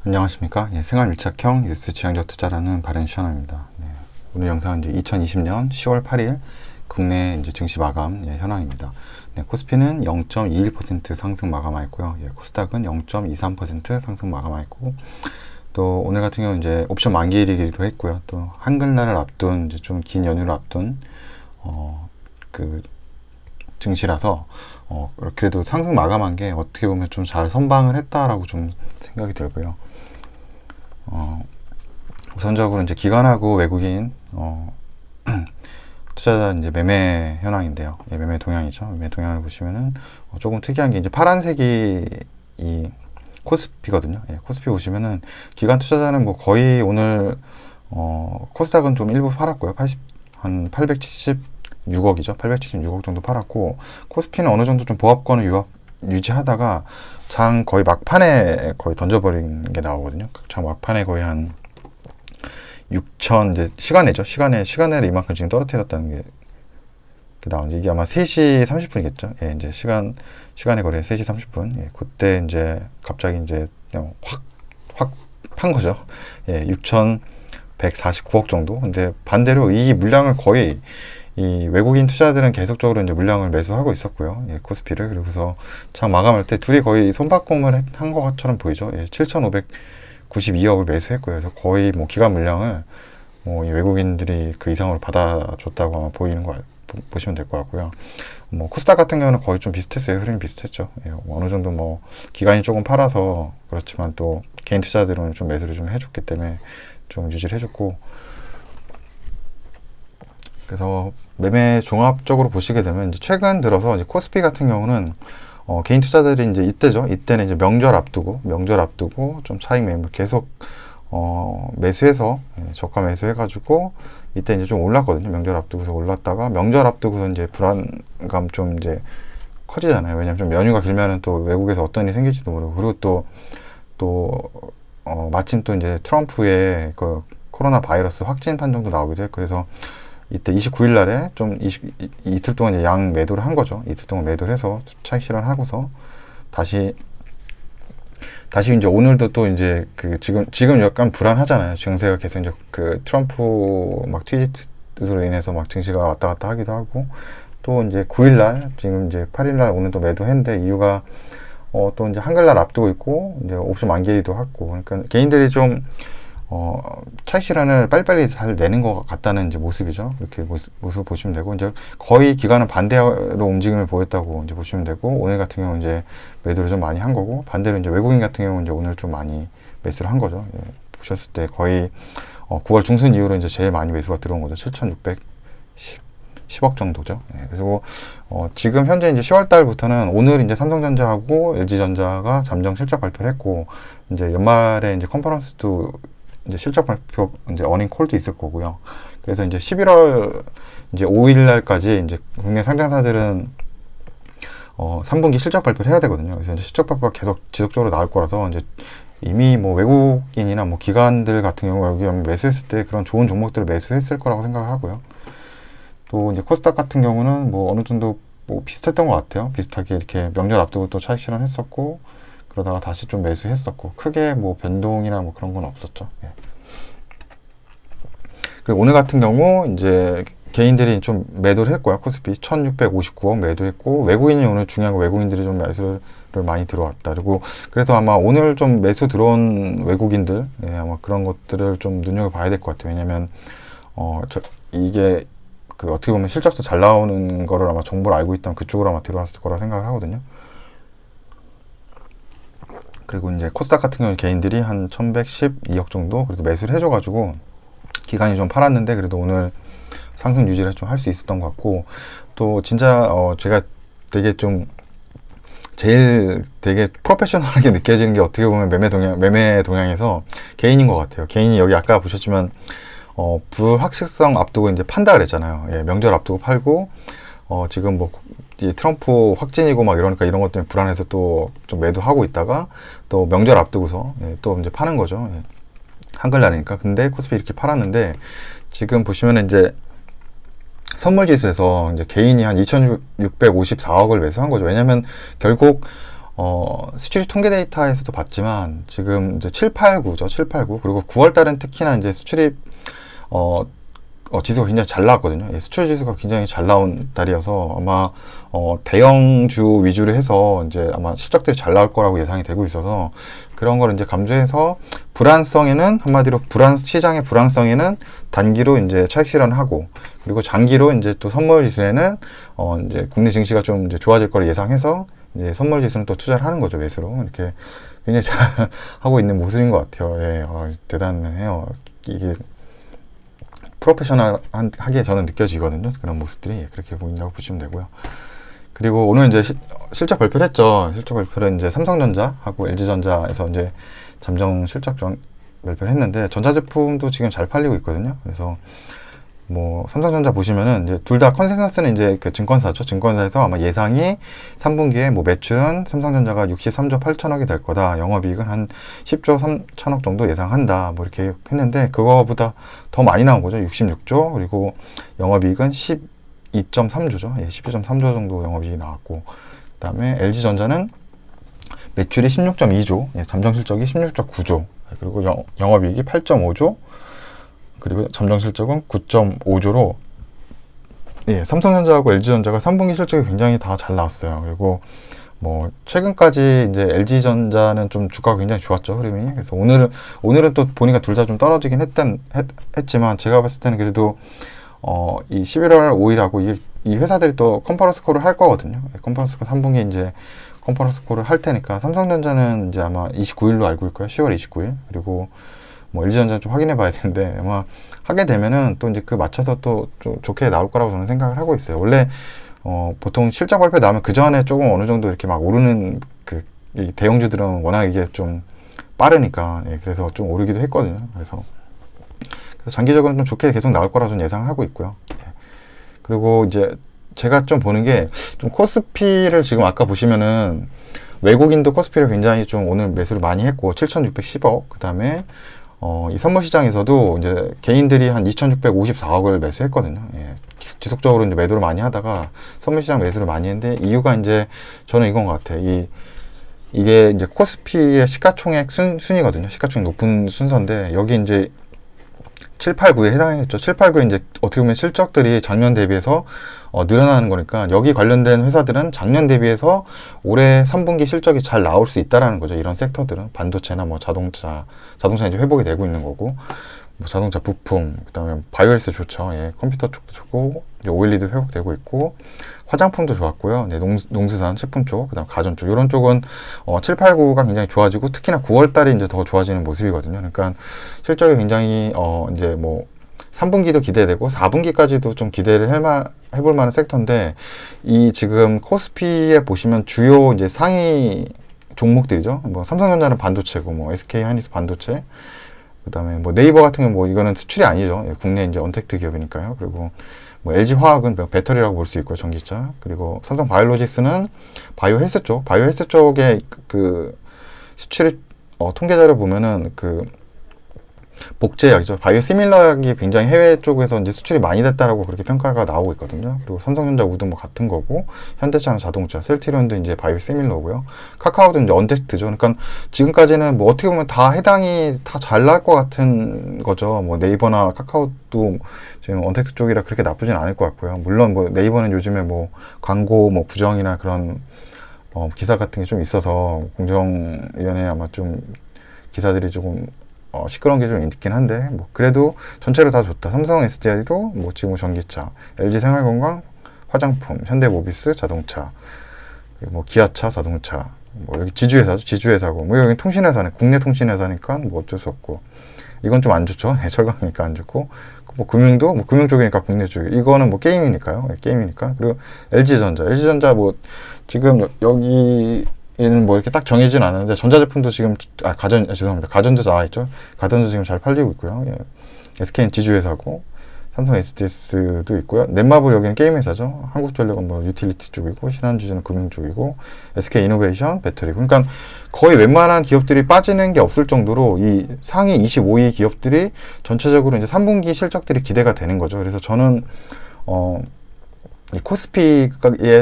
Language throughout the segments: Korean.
안녕하십니까. 생활 밀착형 뉴스 지향적 투자라는 바렌시아나입니다. 오늘 영상은 이제 2020년 10월 8일 국내 이제 증시 마감 현황입니다. 코스피는 0.21% 상승 마감하였고요. 코스닥은 0.23% 상승 마감하였고, 또 오늘 같은 경우 이제 옵션 만기일이기도 했고요. 또 한글날을 앞둔 이제 좀 긴 연휴를 앞둔 그 증시라서 그래도 상승 마감한 게 어떻게 보면 좀 잘 선방을 했다라고 좀 생각이 들고요. 우선적으로 이제 기관하고 외국인 투자자 이제 매매 현황인데요. 매매 동향이죠. 매매 동향을 보시면은 조금 특이한 게 이제 파란색이 이 코스피거든요. 코스피 보시면은 기관 투자자는 뭐 거의 오늘 코스닥은 좀 일부 팔았고요. 한 876억이죠. 876억 정도 팔았고, 코스피는 어느 정도 좀 보합권을 유지하다가 장 거의 막판에 거의 던져버린 게 나오거든요. 장 막판에 거의 한 6천 이제 시간에 이만큼 지금 떨어뜨렸다는 게 나오는데, 이게 아마 3시 30분이겠죠. 이제 시간의 거래 3시 30분. 그때 이제 갑자기 이제 그냥 확 판 거죠. 6,149억 정도. 근데 반대로 이 물량을 거의 이 외국인 투자들은 계속적으로 이제 물량을 매수하고 있었고요. 코스피를. 그리고서 장 마감할 때 둘이 거의 손바꿈을 한 것처럼 보이죠. 7,592억을 매수했고요. 그래서 거의 뭐 기관 물량을 뭐 이 외국인들이 그 이상으로 받아줬다고 아마 보시면 될 것 같고요. 뭐 코스닥 같은 경우는 거의 좀 비슷했어요. 흐름이 비슷했죠. 어느 정도 뭐 기관이 조금 팔아서 그렇지만 또 개인 투자들은 좀 매수를 좀 해줬기 때문에 좀 유지를 해줬고, 그래서 매매 종합적으로 보시게 되면 이제 최근 들어서 이제 코스피 같은 경우는 개인 투자들이 이제 이때는 이제 명절 앞두고 좀 차익 매매 계속 매수해서 저가 매수해가지고 이때 이제 좀 올랐거든요. 명절 앞두고서 올랐다가 명절 앞두고서 이제 불안감 좀 이제 커지잖아요. 왜냐면 좀 연휴가 길면은 또 외국에서 어떤 일이 생길지도 모르고, 그리고 마침 또 이제 트럼프의 그 코로나 바이러스 확진 판정도 나오기도 했고, 그래서 이때 29일 날에 좀 이틀 동안 이제 양 매도를 한 거죠. 이틀 동안 매도를 해서 차익 실현하고서 다시 이제 오늘도 또 이제 지금 약간 불안하잖아요. 증세가 계속 이제 그 트럼프 막 트윗으로 인해서 막 증시가 왔다 갔다 하기도 하고, 또 이제 9일 날 지금 이제 8일 날 오늘도 매도했는데, 이유가 또 이제 한글날 앞두고 있고 이제 옵션 만기일도 하고, 그러니까 개인들이 좀 차익 실현을 빨리빨리 잘 내는 것 같다는 이제 모습이죠. 이렇게 모습을 보시면 되고, 이제 거의 기관은 반대로 움직임을 보였다고 이제 보시면 되고, 오늘 같은 경우 이제 매도를 좀 많이 한 거고, 반대로 이제 외국인 같은 경우는 이제 오늘 좀 많이 매수를 한 거죠. 보셨을 때 거의 9월 중순 이후로 이제 제일 많이 매수가 들어온 거죠. 7,610억 정도죠. 그리고 지금 현재 이제 10월 달부터는 오늘 이제 삼성전자하고 LG전자가 잠정 실적 발표를 했고, 이제 연말에 이제 컨퍼런스도 이제 실적 발표, 이제 어닝 콜도 있을 거고요. 그래서 이제 11월 이제 5일 날까지 이제 국내 상장사들은 3분기 실적 발표를 해야 되거든요. 그래서 이제 실적 발표가 계속 지속적으로 나올 거라서, 이제 이미 뭐 외국인이나 뭐 기관들 같은 경우 여기 매수했을 때 그런 좋은 종목들을 매수했을 거라고 생각을 하고요. 또 이제 코스닥 같은 경우는 뭐 어느 정도 뭐 비슷했던 것 같아요. 비슷하게 이렇게 명절 앞두고 또 차익 실현했었고, 그러다가 다시 좀 매수했었고, 크게 뭐 변동이나 뭐 그런 건 없었죠. 그리고 오늘 같은 경우 이제 개인들이 좀 매도를 했고요. 코스피 1,659억 매도했고, 외국인이 오늘 중요한 거, 외국인들이 좀 매수를 많이 들어왔다. 그래서 아마 오늘 좀 매수 들어온 외국인들, 아마 그런 것들을 좀 눈여겨봐야 될 것 같아요. 왜냐면 이게 어떻게 보면 실적도 잘 나오는 거를 아마 정보를 알고 있다면 그쪽으로 아마 들어왔을 거라 생각을 하거든요. 그리고 이제 코스닥 같은 경우는 개인들이 한 1,112억 정도 그래도 매수를 해줘가지고 기간이 좀 팔았는데, 그래도 오늘 상승 유지를 좀 할 수 있었던 것 같고, 또 진짜 제가 되게 좀 제일 되게 프로페셔널하게 느껴지는 게 어떻게 보면 매매 동향에서 개인인 것 같아요. 개인이 여기 아까 보셨지만 불확실성 앞두고 이제 판다 그랬잖아요. 명절 앞두고 팔고, 지금 뭐 트럼프 확진이고 막 이러니까 이런 것 때문에 불안해서 또 좀 매도하고 있다가 또 명절 앞두고서 또 이제 파는 거죠. 한글날이니까. 근데 코스피 이렇게 팔았는데, 지금 보시면은 이제 선물지수에서 이제 개인이 한 2,654억을 매수한 거죠. 왜냐면 결국 수출입 통계 데이터에서도 봤지만 지금 이제 7, 8, 9죠. 7, 8, 9. 그리고 9월 달은 특히나 이제 수출입 지수가 굉장히 잘 나왔거든요. 예, 수출 지수가 굉장히 잘 나온 달이어서 아마 대형주 위주로 해서 이제 아마 실적들이 잘 나올 거라고 예상이 되고 있어서 그런 걸 이제 감조해서 불안성에는 한마디로 시장의 불안성에는 단기로 이제 차익 실현하고 그리고 장기로 이제 또 선물 지수에는 이제 국내 증시가 좀 이제 좋아질 걸 예상해서 이제 선물 지수는 또 투자를 하는 거죠, 매수로. 이렇게 굉장히 잘 하고 있는 모습인 것 같아요. 예, 대단해요. 이게 프로페셔널하게 저는 느껴지거든요. 그런 모습들이 그렇게 보인다고 보시면 되고요. 그리고 오늘 이제 실적 발표를 했죠. 실적 발표를 이제 삼성전자하고 LG전자에서 이제 잠정 실적 발표를 했는데 전자제품도 지금 잘 팔리고 있거든요. 그래서 뭐 삼성전자 보시면은 이제 둘 다 컨센서스는 이제 그 증권사죠. 증권사에서 아마 예상이 3분기에 뭐 매출은 삼성전자가 63조 8천억이 될 거다. 영업이익은 한 10조 3천억 정도 예상한다. 뭐 이렇게 했는데 그거보다 더 많이 나온 거죠. 66조. 그리고 영업이익은 12.3조죠. 예, 12.3조 정도 영업이익이 나왔고 그다음에 LG전자는 매출이 16.2조, 예, 잠정 실적이 16.9조. 그리고 영업이익이 8.5조. 그리고 잠정 실적은 9.5조로 예, 삼성전자하고 LG전자가 3분기 실적이 굉장히 다 잘 나왔어요. 그리고 뭐 최근까지 이제 LG전자는 좀 주가가 굉장히 좋았죠, 흐름이. 그래서 오늘은 또 보니까 둘 다 좀 떨어지긴 했지만 제가 봤을 때는 그래도 이 11월 5일하고 이 회사들이 또 컨퍼런스 콜을 할 거거든요. 컨퍼런스 콜 3분기 이제 컨퍼런스 콜을 할 테니까 삼성전자는 이제 아마 29일로 알고 있고요. 10월 29일. 그리고 뭐 LG전자 좀 확인해 봐야 되는데 아마 하게 되면은 또 이제 그 맞춰서 또 좀 좋게 나올 거라고 저는 생각을 하고 있어요. 원래 보통 실적 발표 나오면 그 전에 조금 어느 정도 이렇게 막 오르는 이 대형주들은 워낙 이게 좀 빠르니까 예, 그래서 좀 오르기도 했거든요. 그래서 장기적으로는 좀 좋게 계속 나올 거라고 저는 예상하고 있고요. 예. 그리고 이제 제가 좀 보는 게 좀 코스피를 지금 아까 보시면은 외국인도 코스피를 굉장히 좀 오늘 매수를 많이 했고 7,610억 그 다음에 이 선물 시장에서도 이제 개인들이 한 2,654억을 매수했거든요. 예. 지속적으로 이제 매도를 많이 하다가 선물 시장 매수를 많이 했는데 이유가 이제 저는 이건 것 같아요. 이게 이제 코스피의 시가총액 순이거든요. 시가총액 높은 순서인데 여기 이제 7, 8, 9에 해당했죠. 7, 8, 9에 이제 어떻게 보면 실적들이 작년 대비해서 늘어나는 거니까 여기 관련된 회사들은 작년 대비해서 올해 3분기 실적이 잘 나올 수 있다라는 거죠. 이런 섹터들은 반도체나 뭐 자동차 이제 회복이 되고 있는 거고 뭐 자동차 부품 그다음에 바이오헬스 좋죠. 예, 컴퓨터 쪽도 좋고 이제 OLED 회복되고 있고 화장품도 좋았고요. 네, 농수산 식품 쪽 그다음 가전 쪽 이런 쪽은 7, 8, 9가 굉장히 좋아지고 특히나 9월 달에 이제 더 좋아지는 모습이거든요. 그러니까 실적이 굉장히 이제 뭐 3분기도 기대되고 4분기까지도 좀 기대를 해볼 만한 섹터인데 이 지금 코스피에 보시면 주요 이제 상위 종목들이죠. 뭐 삼성전자는 반도체고 뭐 SK 하이닉스 반도체 그다음에 뭐 네이버 같은 경우 뭐 이거는 수출이 아니죠. 예, 국내 이제 언택트 기업이니까요. 그리고 뭐 LG 화학은 배터리라고 볼 수 있고요. 전기차. 그리고 삼성 바이오로직스는 바이오 헬스 쪽에 그 수출입 통계 자료 보면은 그 복제약이죠. 바이오시밀러약이 굉장히 해외 쪽에서 이제 수출이 많이 됐다라고 그렇게 평가가 나오고 있거든요. 그리고 삼성전자 우드 뭐 같은 거고, 현대차는 자동차, 셀트리온도 이제 바이오시밀러고요. 카카오도 이제 언택트죠. 그러니까 지금까지는 뭐 어떻게 보면 다 해당이 다 잘 날 것 같은 거죠. 뭐 네이버나 카카오도 지금 언택트 쪽이라 그렇게 나쁘진 않을 것 같고요. 물론 뭐 네이버는 요즘에 뭐 광고 뭐 부정이나 그런 기사 같은 게 좀 있어서 공정위원회에 아마 좀 기사들이 조금 시끄러운 게 좀 있긴 한데 뭐 그래도 전체로 다 좋다. 삼성 SDI도 뭐 지금 전기차, LG 생활건강, 화장품, 현대모비스 자동차, 그리고 뭐 기아차 자동차, 뭐 여기 지주회사죠. 지주회사고 뭐 여기 통신회사네. 국내 통신회사니까 뭐 어쩔 수 없고 이건 좀 안 좋죠. 철강이니까 안 좋고 뭐 금융도 뭐 금융 쪽이니까 국내 쪽이 이거는 뭐 게임이니까요. 게임이니까. 그리고 LG전자 뭐 지금 여기에는 뭐 이렇게 딱 정해진 않았는데 전자제품도 지금 죄송합니다. 가전도 나와 있죠. 가전도 지금 잘 팔리고 있고요. 예. SK는 지주회사고 삼성 SDS도 있고요. 넷마블 여기는 게임 회사죠. 한국전력은 뭐 유틸리티 쪽이고 신한주주는 금융 쪽이고 SK 이노베이션 배터리고 그러니까 거의 웬만한 기업들이 빠지는 게 없을 정도로 이 상위 25위 기업들이 전체적으로 이제 3분기 실적들이 기대가 되는 거죠. 그래서 저는 이 코스피에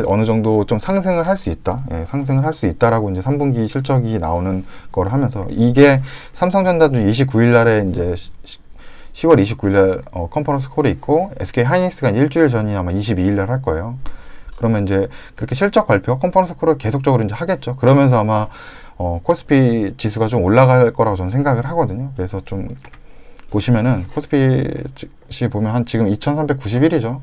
어느 정도 좀 상승을 할 수 있다. 예, 상승을 할 수 있다라고 이제 3분기 실적이 나오는 걸 하면서 이게 삼성전자도 29일 날에 이제 10월 29일 날 컨퍼런스 콜이 있고 SK 하이닉스가 일주일 전이 아마 22일 날 할 거예요. 그러면 이제 그렇게 실적 발표, 컨퍼런스 콜을 계속적으로 이제 하겠죠. 그러면서 아마 코스피 지수가 좀 올라갈 거라고 저는 생각을 하거든요. 그래서 좀 보시면은 코스피 보면 한 지금 2391이죠.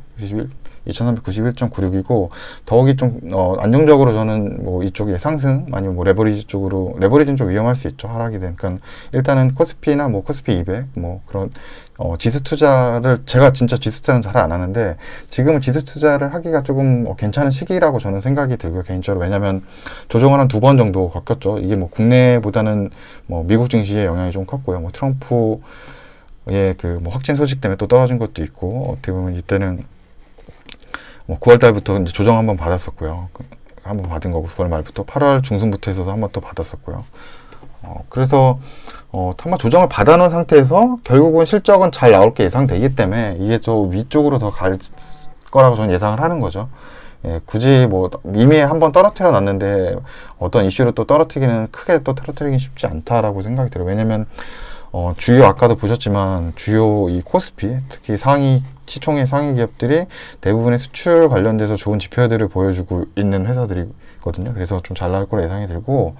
2391.96이고 더욱이 좀 안정적으로 저는 뭐 이쪽에 상승 아니면 뭐 레버리지 쪽으로 레버리지는 좀 위험할 수 있죠. 하락이 되니까 일단은 코스피나 뭐 코스피 200 뭐 그런 지수 투자를 제가 진짜 지수 투자는 잘 안 하는데 지금은 지수 투자를 하기가 조금 괜찮은 시기라고 저는 생각이 들고요. 개인적으로 왜냐하면 조정을 한 2번 정도 겪었죠. 이게 뭐 국내보다는 뭐 미국 증시의 영향이 좀 컸고요. 뭐 트럼프의 그 뭐 확진 소식 때문에 또 떨어진 것도 있고 어떻게 보면 이때는 뭐 9월 달부터 이제 조정 한번 받았었고요. 한번 받은 거고 9월 말부터 8월 중순부터 해서도 한번 또 받았었고요. 그래서 한번 조정을 받아놓은 상태에서 결국은 실적은 잘 나올 게 예상되기 때문에 이게 또 위쪽으로 더 갈 거라고 저는 예상을 하는 거죠. 예, 굳이 뭐 이미 한번 떨어뜨려 놨는데 어떤 이슈로 또 떨어뜨리기는 크게 또 떨어뜨리기 쉽지 않다라고 생각이 들어요. 왜냐면 주요 아까도 보셨지만 주요 이 코스피 특히 시총의 상위 기업들이 대부분의 수출 관련돼서 좋은 지표들을 보여주고 있는 회사들이거든요. 그래서 좀 잘 나올 거라 예상이 들고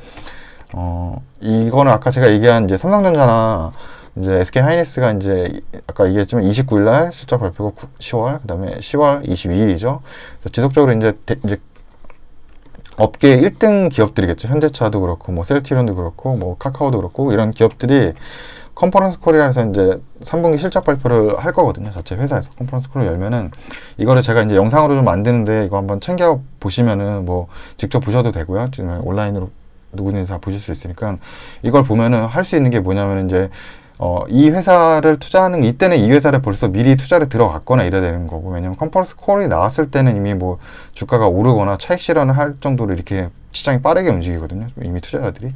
이거는 아까 제가 얘기한 이제 삼성전자나 이제 SK 하이닉스가 이제 아까 얘기했지만 29일 날 실적 발표가 10월 그다음에 10월 22일이죠. 그래서 지속적으로 이제 업계 1등 기업들이겠죠. 현대차도 그렇고 뭐 셀트리온도 그렇고 뭐 카카오도 그렇고 이런 기업들이 컨퍼런스 콜이라서 이제 3분기 실적 발표를 할 거거든요. 자체 회사에서 컨퍼런스 콜을 열면은 이거를 제가 이제 영상으로 좀 만드는데 이거 한번 챙겨 보시면은 뭐 직접 보셔도 되고요. 지금 온라인으로 누구든지 다 보실 수 있으니까 이걸 보면은 할 수 있는 게 뭐냐면 이제 이 회사를 투자하는 이때는 이 회사를 벌써 미리 투자를 들어갔거나 이래야 되는 거고 왜냐면 컨퍼런스 콜이 나왔을 때는 이미 뭐 주가가 오르거나 차익 실현을 할 정도로 이렇게 시장이 빠르게 움직이거든요. 이미 투자자들이.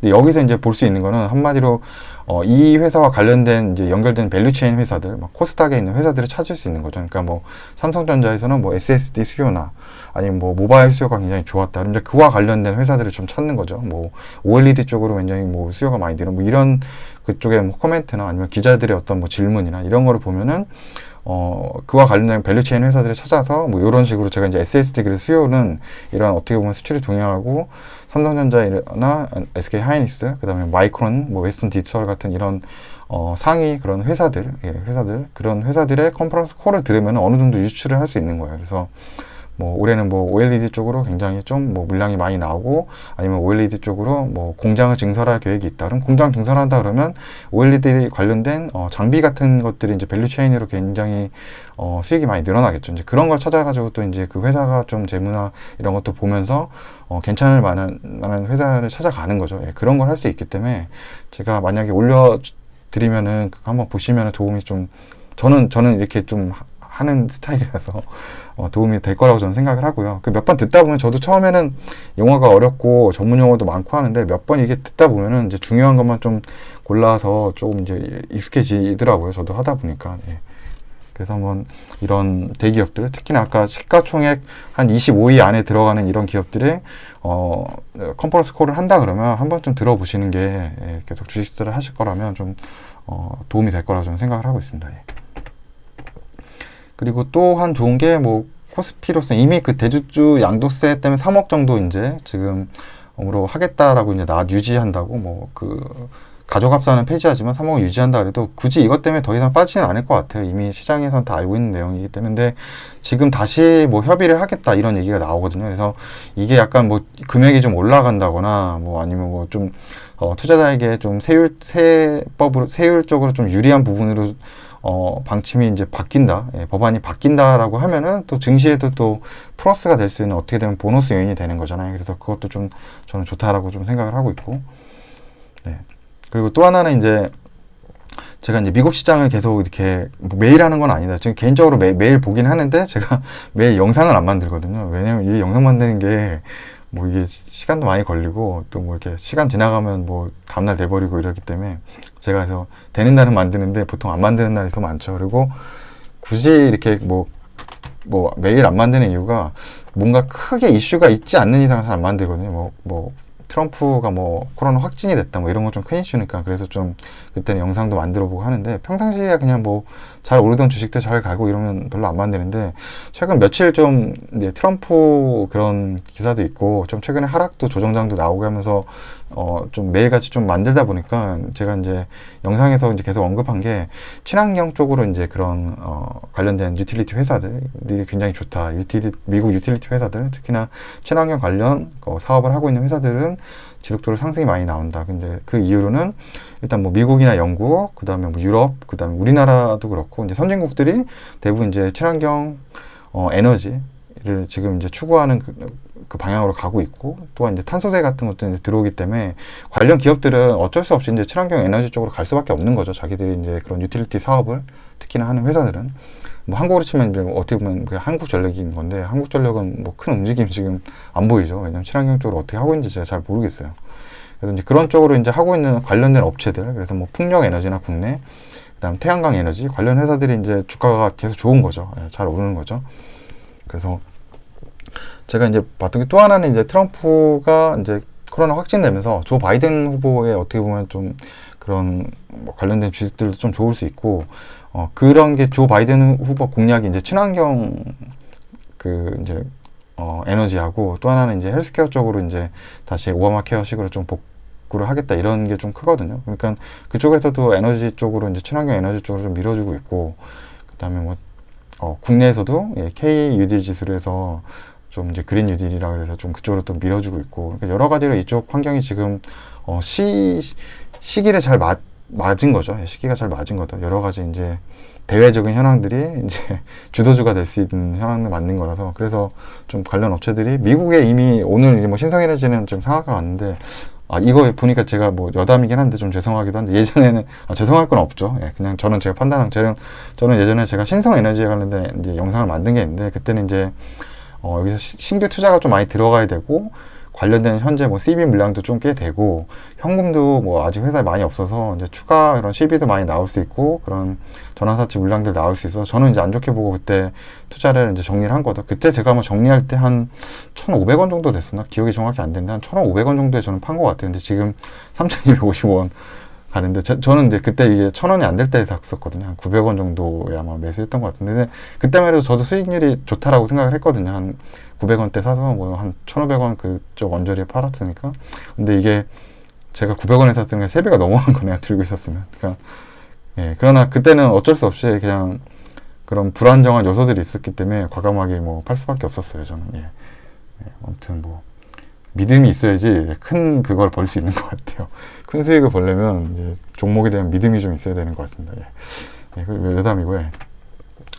근데 여기서 이제 볼 수 있는 거는 한마디로 이 회사와 관련된 이제 연결된 밸류체인 회사들, 막 코스닥에 있는 회사들을 찾을 수 있는 거죠. 그러니까 뭐 삼성전자에서는 뭐 SSD 수요나 아니면 뭐 모바일 수요가 굉장히 좋았다. 그럼 이제 그와 관련된 회사들을 좀 찾는 거죠. 뭐 OLED 쪽으로 굉장히 뭐 수요가 많이 되는 뭐 이런 그쪽에 뭐 코멘트나 아니면 기자들의 어떤 뭐 질문이나 이런 거를 보면은 그와 관련된 밸류체인 회사들을 찾아서 뭐 이런 식으로 제가 이제 SSD 그래서 수요는 이런 어떻게 보면 수출이 동향하고 삼성전자나 SK 하이닉스 그다음에 마이크론 뭐 웨스턴 디지털 같은 이런 상위 그런 회사들 그런 회사들의 컨퍼런스 콜을 들으면 어느 정도 유출을 할 수 있는 거예요. 그래서 뭐 올해는 뭐 OLED 쪽으로 굉장히 좀 뭐 물량이 많이 나오고 아니면 OLED 쪽으로 뭐 공장을 증설할 계획이 있다. 그럼 공장 증설한다 그러면 OLED 관련된 장비 같은 것들이 이제 밸류체인으로 굉장히 수익이 많이 늘어나겠죠. 이제 그런 걸 찾아가지고 또 이제 그 회사가 좀 재무나 이런 것도 보면서 괜찮을 만한 회사를 찾아가는 거죠. 예, 그런 걸 할 수 있기 때문에 제가 만약에 올려드리면은 그거 한번 보시면은 도움이 좀 저는 이렇게 좀 하는 스타일이라서 도움이 될 거라고 저는 생각을 하고요. 그 몇 번 듣다 보면 저도 처음에는 용어가 어렵고 전문 용어도 많고 하는데 몇 번 이게 듣다 보면은 이제 중요한 것만 좀 골라서 조금 이제 익숙해지더라고요. 저도 하다 보니까. 예. 그래서 한번 이런 대기업들, 특히나 아까 시가총액 한 25위 안에 들어가는 이런 기업들의 컨퍼런스 콜을 한다 그러면 한번 좀 들어보시는 게 예, 계속 주식 투자를 하실 거라면 좀 도움이 될 거라고 저는 생각을 하고 있습니다. 예. 그리고 또 한 좋은 게 뭐 코스피로서 이미 그 대주주 양도세 때문에 3억 정도 이제 지금으로 하겠다라고 이제 유지한다고 뭐 그 가족합산은 폐지하지만 3억을 유지한다 그래도 굳이 이것 때문에 더 이상 빠지지는 않을 것 같아요. 이미 시장에서는 다 알고 있는 내용이기 때문에 근데 지금 다시 뭐 협의를 하겠다 이런 얘기가 나오거든요. 그래서 이게 약간 뭐 금액이 좀 올라간다거나 뭐 아니면 뭐 좀 투자자에게 좀 세율적으로 좀 유리한 부분으로 방침이 이제 바뀐다, 예, 법안이 바뀐다라고 하면은 또 증시에도 또 플러스가 될 수 있는 어떻게 되면 보너스 요인이 되는 거잖아요. 그래서 그것도 좀 저는 좋다라고 좀 생각을 하고 있고, 네. 그리고 또 하나는 이제 제가 이제 미국 시장을 계속 이렇게 뭐 매일 하는 건 아니다. 지금 개인적으로 매일 보긴 하는데 제가 매일 영상을 안 만들거든요. 왜냐면 이 영상 만드는 게 뭐 이게 시간도 많이 걸리고 또 뭐 이렇게 시간 지나가면 뭐 다음날 돼버리고 이러기 때문에 제가 그래서 되는 날은 만드는데 보통 안 만드는 날이 더 많죠. 그리고 굳이 이렇게 뭐 뭐 매일 안 만드는 이유가 뭔가 크게 이슈가 있지 않는 이상 잘 안 만들거든요. 뭐 트럼프가 뭐 코로나 확진이 됐다 뭐 이런 거 좀 큰 이슈니까 그래서 좀 그때는 영상도 만들어 보고 하는데 평상시에 그냥 뭐 잘 오르던 주식들 잘 가고 이러면 별로 안 만드는데 최근 며칠 좀 이제 트럼프 그런 기사도 있고 좀 최근에 하락도 조정장도 나오고 하면서 좀 매일같이 좀 만들다 보니까 제가 이제 영상에서 이제 계속 언급한 게 친환경 쪽으로 이제 그런 관련된 유틸리티 회사들이 굉장히 좋다. 미국 유틸리티 회사들 특히나 친환경 관련 사업을 하고 있는 회사들은 지속적으로 상승이 많이 나온다. 근데 그 이유로는 일단 뭐 미국이나 영국, 그 다음에 뭐 유럽, 그 다음에 우리나라도 그렇고 이제 선진국들이 대부분 이제 친환경 에너지를 지금 이제 추구하는 그 방향으로 가고 있고 또한 이제 탄소세 같은 것도 이제 들어오기 때문에 관련 기업들은 어쩔 수 없이 이제 친환경 에너지 쪽으로 갈 수밖에 없는 거죠. 자기들이 이제 그런 유틸리티 사업을 특히나 하는 회사들은 뭐 한국으로 치면 이제 어떻게 보면 그냥 한국전력인 건데 한국전력은 뭐 큰 움직임 지금 안 보이죠. 왜냐면 친환경 쪽으로 어떻게 하고 있는지 제가 잘 모르겠어요. 그래서 이제 그런 쪽으로 이제 하고 있는 관련된 업체들, 그래서 뭐 풍력 에너지나 국내, 그다음 태양광 에너지 관련 회사들이 이제 주가가 계속 좋은 거죠. 잘 오르는 거죠. 그래서 제가 이제 봤던 게 또 하나는 이제 트럼프가 이제 코로나 확진되면서 조 바이든 후보의 어떻게 보면 좀 그런 뭐 관련된 주식들도 좀 좋을 수 있고 그런 게 조 바이든 후보 공약이 이제 친환경 그 이제 에너지하고 또 하나는 이제 헬스케어 쪽으로 이제 다시 오바마 케어식으로 좀 복구를 하겠다 이런 게 좀 크거든요. 그러니까 그쪽에서도 에너지 쪽으로 이제 친환경 에너지 쪽으로 좀 밀어주고 있고 그다음에 뭐 국내에서도 KUD 지수로 해서 좀 이제 그린 뉴딜이라 그래서 좀 그쪽으로 또 밀어주고 있고 그러니까 여러 가지로 이쪽 환경이 지금 시기를 잘 맞은 거죠. 시기가 잘 맞은 거죠. 여러 가지 이제 대외적인 현황들이 이제 주도주가 될 수 있는 현황을 맞는 거라서 그래서 좀 관련 업체들이 미국에 이미 오늘 이제 뭐 신성에너지는 좀 상한가 왔는데 이거 보니까 제가 뭐 여담이긴 한데 좀 죄송하기도 한데 예전에는 죄송할 건 없죠. 그냥 저는 제가 판단한 저는 예전에 제가 신성에너지에 관련된 이제 영상을 만든 게 있는데 그때는 이제 여기서 신규 투자가 좀 많이 들어가야 되고 관련된 현재 뭐 CB 물량도 좀 꽤 되고 현금도 뭐 아직 회사에 많이 없어서 이제 추가 이런 CB도 많이 나올 수 있고 그런 전환사채 물량들 나올 수 있어서 저는 이제 안 좋게 보고 그때 투자를 이제 정리를 한 거죠. 그때 제가 뭐 정리할 때 한 1,500원 정도 됐었나? 기억이 정확히 안 되는데 한 1,500원 정도에 저는 판 것 같아요. 근데 지금 3,250원 가는데 저는 이제 그때 이게 1,000원이 안 될 때 샀었거든요. 한 900원 정도에 아마 매수했던 것 같은데 근데 그때만 해도 저도 수익률이 좋다라고 생각을 했거든요. 한 900원대 사서 뭐 한 1,500원 그쪽 언저리에 팔았으니까. 근데 이게 제가 900원에 샀으면 3배가 넘어간 거네요. 들고 있었으면. 그러니까 그러나 그때는 어쩔 수 없이 그냥 그런 불안정한 요소들이 있었기 때문에 과감하게 뭐 팔 수밖에 없었어요. 저는. 아무튼 뭐 믿음이 있어야지 큰 그걸 벌 수 있는 것 같아요. 큰 수익을 벌려면 이제 종목에 대한 믿음이 좀 있어야 되는 것 같습니다. 그 여담이고요.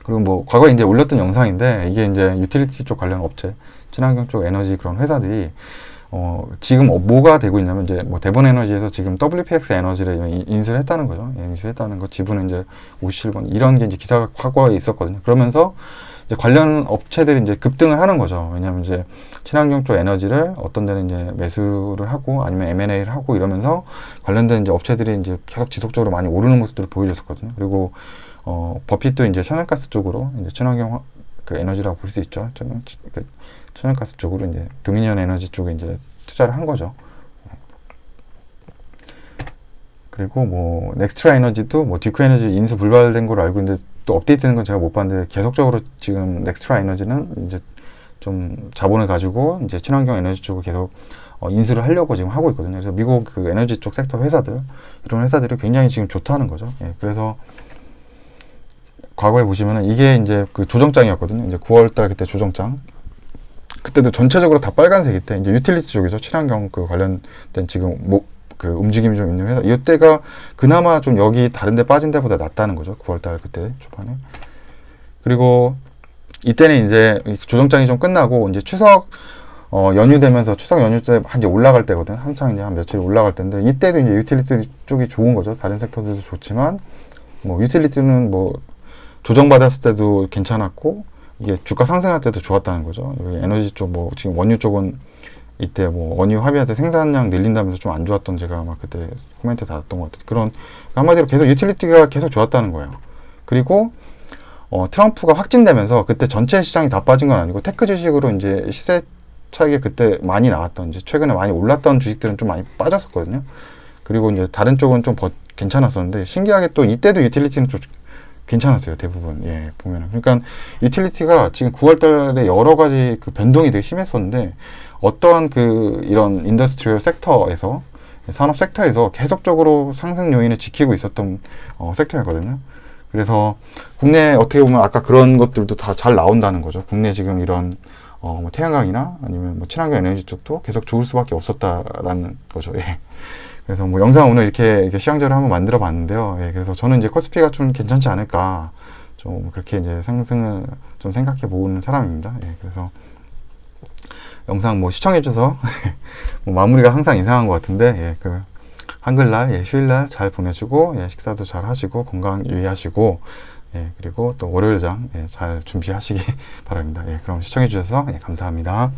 그리고 뭐 과거에 이제 올렸던 영상인데 이게 이제 유틸리티 쪽 관련 업체, 친환경 쪽 에너지 그런 회사들이 지금 뭐가 되고 있냐면 이제 뭐 대본에너지에서 지금 WPX 에너지를 인수를 했다는 거죠. 인수했다는 거 지분은 이제 57번 이런 게 이제 기사가 과거에 있었거든요. 그러면서 이제 관련 업체들이 이제 급등을 하는 거죠. 왜냐하면 이제 친환경 쪽 에너지를 어떤 데는 이제 매수를 하고 아니면 M&A를 하고 이러면서 관련된 이제 업체들이 이제 계속 지속적으로 많이 오르는 모습들을 보여줬었거든요. 그리고 버핏도 이제 천연가스 쪽으로 이제 친환경 그 에너지라고 볼 수 있죠. 천연가스 쪽으로 이제 도미니언 에너지 쪽에 이제 투자를 한 거죠. 그리고 뭐 넥스트라 에너지도 뭐 듀크 에너지 인수 불발된 걸로 알고 있는데 또 업데이트되는 건 제가 못 봤는데 계속적으로 지금 넥스트라 에너지는 이제 좀 자본을 가지고 이제 친환경 에너지 쪽을 계속 인수를 하려고 지금 하고 있거든요. 그래서 미국 그 에너지 쪽 섹터 회사들 이런 회사들이 굉장히 지금 좋다는 거죠. 그래서 과거에 보시면은 이게 이제 그 조정장이었거든요. 이제 9월달 그때 조정장. 그때도 전체적으로 다 빨간색일 때 이제 유틸리티 쪽이죠. 친환경 그 관련된 지금 그 움직임이 좀 있는 회사. 이때가 그나마 좀 여기 다른 데 빠진 데보다 낫다는 거죠. 9월달 그때 초반에. 그리고 이때는 이제 조정장이 좀 끝나고 이제 추석 연휴 되면서 추석 연휴 때 한 이제 올라갈 때거든요. 한창 이제 한 며칠 올라갈 때인데 이때도 이제 유틸리티 쪽이 좋은 거죠. 다른 섹터들도 좋지만 뭐 유틸리티는 뭐 조정받았을 때도 괜찮았고 이게 주가 상승할 때도 좋았다는 거죠. 에너지 쪽 뭐 지금 원유 쪽은 이때 뭐 원유 합의할 때 생산량 늘린다면서 좀 안 좋았던 제가 막 그때 코멘트 달았던 것 같아요. 그런 한마디로 계속 유틸리티가 계속 좋았다는 거예요. 그리고 트럼프가 확진되면서 그때 전체 시장이 다 빠진 건 아니고 테크 주식으로 이제 시세 차익이 그때 많이 나왔던, 이제 최근에 많이 올랐던 주식들은 좀 많이 빠졌었거든요. 그리고 이제 다른 쪽은 좀 괜찮았었는데, 신기하게 또 이때도 유틸리티는 좀 괜찮았어요, 대부분. 예, 보면은. 그러니까 유틸리티가 지금 9월 달에 여러 가지 그 변동이 되게 심했었는데, 어떠한 그 이런 인더스트리얼 섹터에서, 산업 섹터에서 계속적으로 상승 요인을 지키고 있었던 섹터였거든요. 그래서 국내 어떻게 보면 아까 그런 것들도 다 잘 나온다는 거죠. 국내 지금 이런 뭐 태양광이나 아니면 뭐 친환경 에너지 쪽도 계속 좋을 수밖에 없었다라는 거죠. 예. 그래서 뭐 영상 오늘 이렇게 시황제를 한번 만들어 봤는데요. 예. 그래서 저는 이제 코스피가 좀 괜찮지 않을까, 좀 그렇게 이제 상승을 좀 생각해 보는 사람입니다. 예. 그래서 영상 뭐 시청해 주셔서 뭐 마무리가 항상 이상한 것 같은데, 예. 그 한글날, 예, 휴일날 잘 보내시고, 예, 식사도 잘 하시고, 건강 유의하시고, 예, 그리고 또 월요일장, 예, 잘 준비하시기 바랍니다. 예, 그럼 시청해 주셔서, 예, 감사합니다.